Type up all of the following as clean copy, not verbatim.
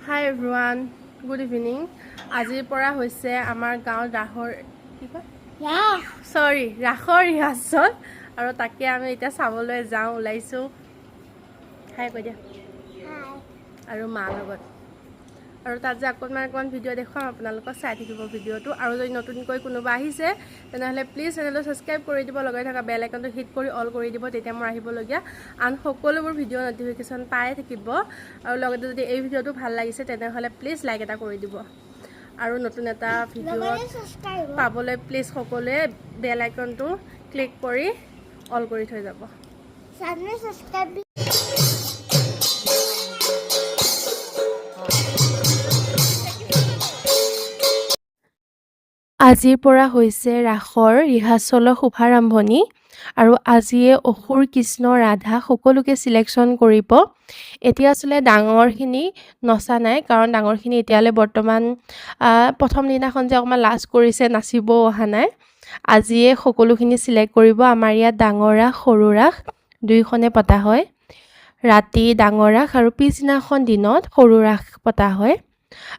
Hi everyone, good evening. Azir pora hoise amar gaon rahor rahor rihasol aro take ami eta saboloi jao ulaisu. Hi koi dia. Hi. Aro ma logot. Aro tat je akon video dekham apnalokok sai thikibo video tu aro jodi notun koi kunoba ahise tenahole please channel to subscribe kori dibo logai thaka bell icon to hit kori all kori dibo tetia mor ahibo logia an hokolobor video notification pai thakibo aro logote jodi ei video tu bhal lagise tenahole please like eta kori dibo aro notun eta video pabole please hokole bell icon to click kori all kori thoi jabo channel subscribe আজিৰ পৰা হৈছে ৰাখৰ ৰিহাৰ্চলৰ শুভাৰম্ভণি আৰু আজিয়ে অসুৰ কৃষ্ণ ৰাধা সকলোকে selection কৰিব এতিয়া আসলে ডাঙৰখিনি নচা নাই কাৰণ ডাঙৰখিনি এতিয়ালে বৰ্তমান প্ৰথম দিনাখন যে অকমান লাজ কৰিছে নাচিব অহা নাই আজিয়ে সকলোখিনি সিলেক্ট কৰিব আমাৰ ইয়াত ডাঙৰ ৰাখ সৰু ৰাখ দুইখনে পতা হয় ৰাতি ডাঙৰ ৰাখ আৰু পিছদিনাখন দিনত সৰু ৰাখ পতা হয়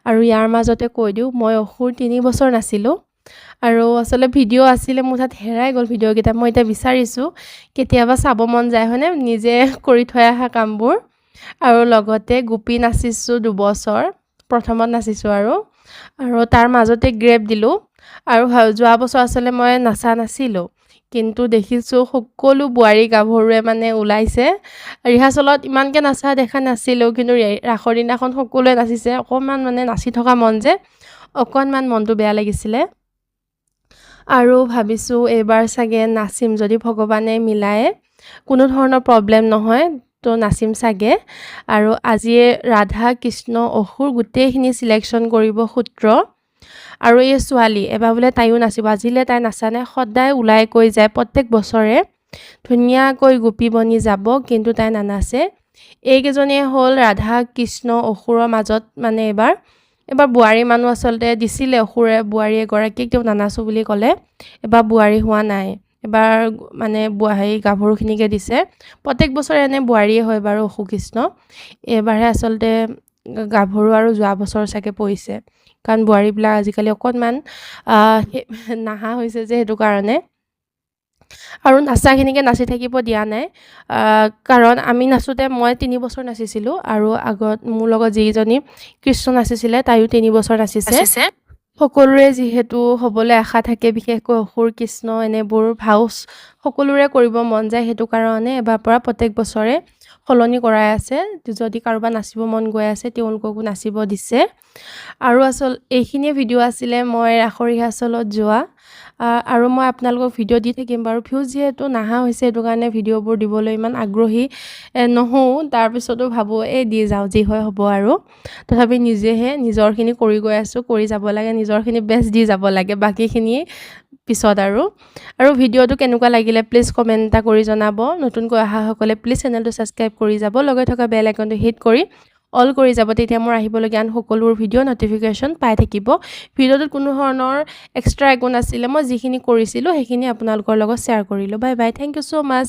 আৰু ইয়াৰ মাজতে কৈ দিও মই অসুৰ 3 বছৰ নাছিলো আৰু আসলে ভিডিও আছিল মুঠাত হেৰাই গল ভিডিও কেটা মই এটা বিচাৰিছো কেতিয়াবা চাব মন যায় হনে নিজে কৰি থৈ আহা কামবোৰ আৰু লগতে গোপী নাচিছো 2 বছৰ প্ৰথমত নাচিছো আৰু তাৰ মাজতে গ্ৰেপ দিলো আৰু যোৱা বছৰ আসলে মই নাচা নাছিলো কিন্তু দেখিছো সকলো বুৱাৰী গাভৰুৱে মানে ওলাইছে ৰিহাৰ্চলত ইমানকে নাচা দেখা নাছিলো কিন্তু ৰাখৰ দিনাখন সকলোৱে নাচিছে অকমান মানে নাচি থকা মন যে অকনমান মনটো বেয়া লাগিছিলে আৰু ভাবিছো এবাৰ সাগে নাচিম যদি ভগৱানে মিলায়ে কোনো ধৰণৰ প্ৰবলেম নহয় তো নাচিম সাগে আৰু আজি ৰাধা কৃষ্ণ অসুৰ গুটেখিনি সিলেকশন কৰিব সূত্ৰ আৰু এই ছোৱালী এবা বলে তাইও নাচিব আজিলে তাই নাচানে সদায় উলাই কৈ যায় প্ৰত্যেক বছৰে ধুনিয়া কৈ গোপী বনি যাব কিন্তু তাই নানাছে এইকেজনে হল ৰাধা কৃষ্ণ অসুৰৰ মাজত মানে এবাৰ বুৱাৰী মানুহ আসলতে দিছিলে অসুৰে বুৱাৰী এগৰাকীক তেও নানাছো বুলি কলে এবাৰ বুৱাৰী হোৱা নাই এবাৰ মানে বুৱাৰী গাভৰুখিনিকে দিছে প্ৰত্যেক বছৰ এনে বুৱাৰী হয় বাৰু অসু কৃষ্ণ এবাৰহে আসলতে গাভৰু আৰু যোৱা বছৰ সাকে পইছে কাৰণ বুৱাৰী বিলা আজিকালি অকনমান নাহা হৈছে যে হেতু কাৰণে আৰু নাচাখিনিকে নাচি থাকিব দিয়া নাই কাৰণ আমি নাচুতে মই 3 বছৰ নাচিছিলো আৰু আগত মোৰ লগত যিজনী কৃষ্ণ নাচিছিলে তাইও 3 বছৰ নাচিছে সকলোৰে যিহেতু হবলে আশা থাকে বিশেষকৈ অসুৰ কৃষ্ণ এনেবোৰ ভাউস সকলোৰে কৰিব মন যায় হেতু কাৰণে এবাৰ পৰা প্ৰত্যেক বছৰে হলনি কৰাই আছে যদি কাৰোবা নাচিব মন গৈ আছে তেওঁলোককো নাচিব দিছে আৰু আসল এইখিনি ভিডিও আছিলে মই ৰাখৰ ৰিহাৰ্চলত যোৱা আৰু মই আপোনালোকক ভিডিও দি থাকিম বাৰু ভিউজ যেটো নাহা হৈছে এটো কাৰণে ভিডিওবোৰ দিবলৈ ইমান আগ্ৰহী নহও তাৰ পিছতো ভাবো এই দি যাও যি হয় হ'ব আৰু তথাপি নিজেহে নিজৰখিনি কৰি গৈ আছো কৰি যাব লাগে নিজৰখিনি বেষ্ট দি যাব লাগে বাকিখিনি পিছত আৰু ভিডিওটো কেনেকুৱা লাগিলে প্লিজ কমেন্ট এটা কৰি জনাব নতুনকৈ আহা সকলে প্লিজ চেনেলটো সাবস্ক্ৰাইব কৰি যাব লগে থকা বেল আইকনটো হিট কৰি অল কৰি যাব তেতিয়া মোৰ আহিবলগীয়া সকলোৰ ভিডিও নটিফিকেশন পাই থাকিব ভিডিওটোত কোনো ধৰণৰ এক্সট্ৰা একো নাছিলে মই যিখিনি কৰিছিলো সেইখিনি আপোনালোকৰ লগত শেয়াৰ কৰিলো bye bye thank you so mass